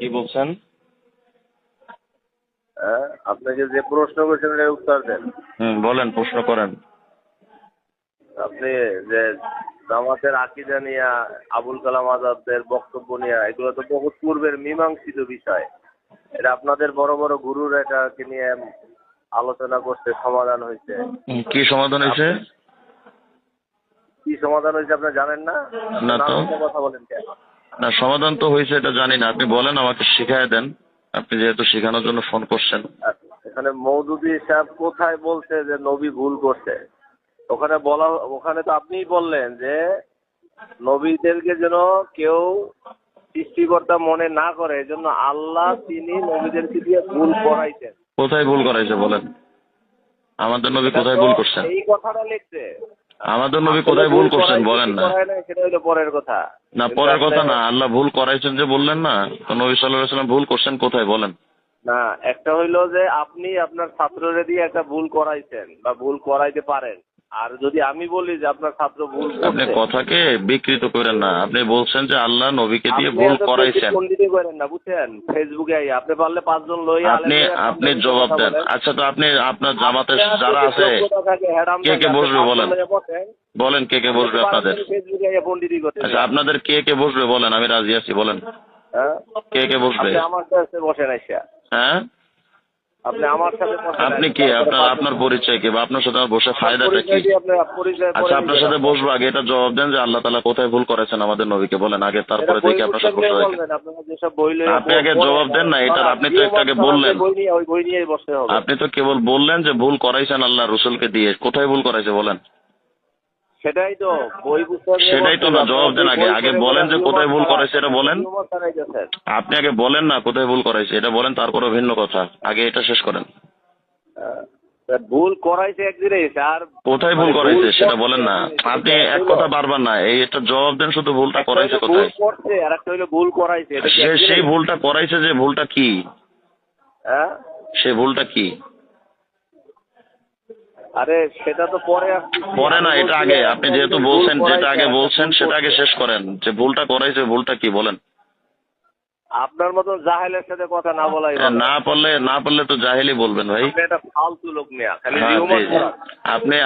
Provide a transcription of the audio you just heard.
কি বলছেন? হ্যাঁ, আপনাকে যে প্রশ্ন করেছেন এর উত্তর দেন। বলেন, প্রশ্ন করেন। আপনি যে জামাতের আকীদা নিয়ে, আবুল কালাম আজাদের বক্তব্য নিয়ে, এগুলো তো বহুত পূর্বের মীমাংসিত বিষয়। এটা আপনাদের বড় বড় গুরুরা এটাকে নিয়ে আলোচনা করতে সমাধান হয়েছে। কি সমাধান হয়েছে? কি সমাধান হয়েছে আপনি জানেন না? না তো। কথা বলেন কেন? না, সমাধান তো হয়েছে এটা জানি না, আপনি বলেন, আমাকে শিখায় দেন। আপনি যেহেতু শেখানোর জন্য ফোন করছেন। এখানে মওদুদী সাহেব কোথায় বলছে যে নবী ভুল করছে? ওখানে তো আপনিই বললেন যে নবীদেরকে যেন কেউ সৃষ্টিকর্তা মনে না করে, এজন্য আল্লাহ তিনি নবীদেরকে দিয়ে ভুল করাইছেন। কোথায় ভুল করাইছে বলেন? আমাদের নবী কোথায় ভুল করছেন? এই কথাটা লিখছে। আমাদের নবী কোথায় ভুল করছেন বলেন না। সেটা হলো পরের কথা। না, পরের কথা না, আল্লাহ ভুল করাইছেন যে বললেন না, তো নবী সাল্লাল্লাহু আলাইহি ওয়াসাল্লাম ভুল করছেন কোথায় বলেন? না, একটা হইলো যে আপনি আপনার ছাত্ররে দিয়ে একটা ভুল করাইছেন বা ভুল করাইতে পারেন, আর যদি আমি বলি যে আপনার ছাত্র ভুল আপনি করছে, কথাকে বিকৃত করেন না। আপনি বলছেন যে আল্লাহ নবীকে দিয়ে ভুল করাইছেন। পন্ডিতই করেন না, বুঝছেন? ফেসবুকে আপনি পারলে 5 জন লই, আপনি জবাব দেন। আচ্ছা, তো আপনি আপনার জামাতে যারা আছে কে কে বসবে বলেন? বলেন কে কে বসবে আপনাদের? ফেসবুকে পন্ডিতই করতে। আচ্ছা, আপনাদের কে কে বসবে বলেন, আমি রাজি আছি, বলেন কে কে বসবে? আমার কাছে বসেন আইসা। হ্যাঁ, আপনি আমার সাথে আপনি কি, আপনার পরিচয় কি, বা আপনার সাথে আমার বসে ফায়দাটা কি? আচ্ছা, আপনার সাথে বসবো, আগে এটা জবাব দেন যে আল্লাহ তাআলা কোথায় ভুল করেছেন আমাদের নবীকে বলেন আগে, তারপরে দেখি আপনার সাথে বসে দেখেন। আপনি আগে জবাব দেন না এটা, আপনি তো একটু আগে বললেন। আপনি তো কেবল বললেন যে ভুল করাইছেন আল্লাহ রসুলকে দিয়ে, কোথায় ভুল করাইছে বলেন? সেটাই তো বই পুস্তক, সেটাই তো না, জবাব দেন আগে। আগে বলেন যে কোথায় ভুল করাইছে এটা বলেন। আপনি আগে বলেন না কোথায় ভুল করাইছে এটা বলেন, তারপরে ভিন্ন কথা। আগে এটা শেষ করেন। ভুল করাইছে একদিনে, আর কোথায় ভুল করাইছে সেটা বলেন না। আপনি এক কথা বারবার না, এই এটা জবাব দেন শুধু, ভুলটা করাইছে কোথায়? আর একটা হইলো ভুল করাইছে। সেই ভুলটা করাইছে, যে ভুলটা কি? সেই ভুলটা কি? আরে সেটা তো পরে না, এটা আগে। আপনি যেহেতু বলছেন, যেটা আগে বলছেন সেটা আগে শেষ করেন, যে ভুলটা করাইছে ভুলটা কি বলেন। আপনার মতন জাহেলের সাথে কথা না বলাই ভালো। না পারলে তো জাহেলি বলবেন ভাই। আপনি একটা ফালতু লোক নেয়া, খালি আপনি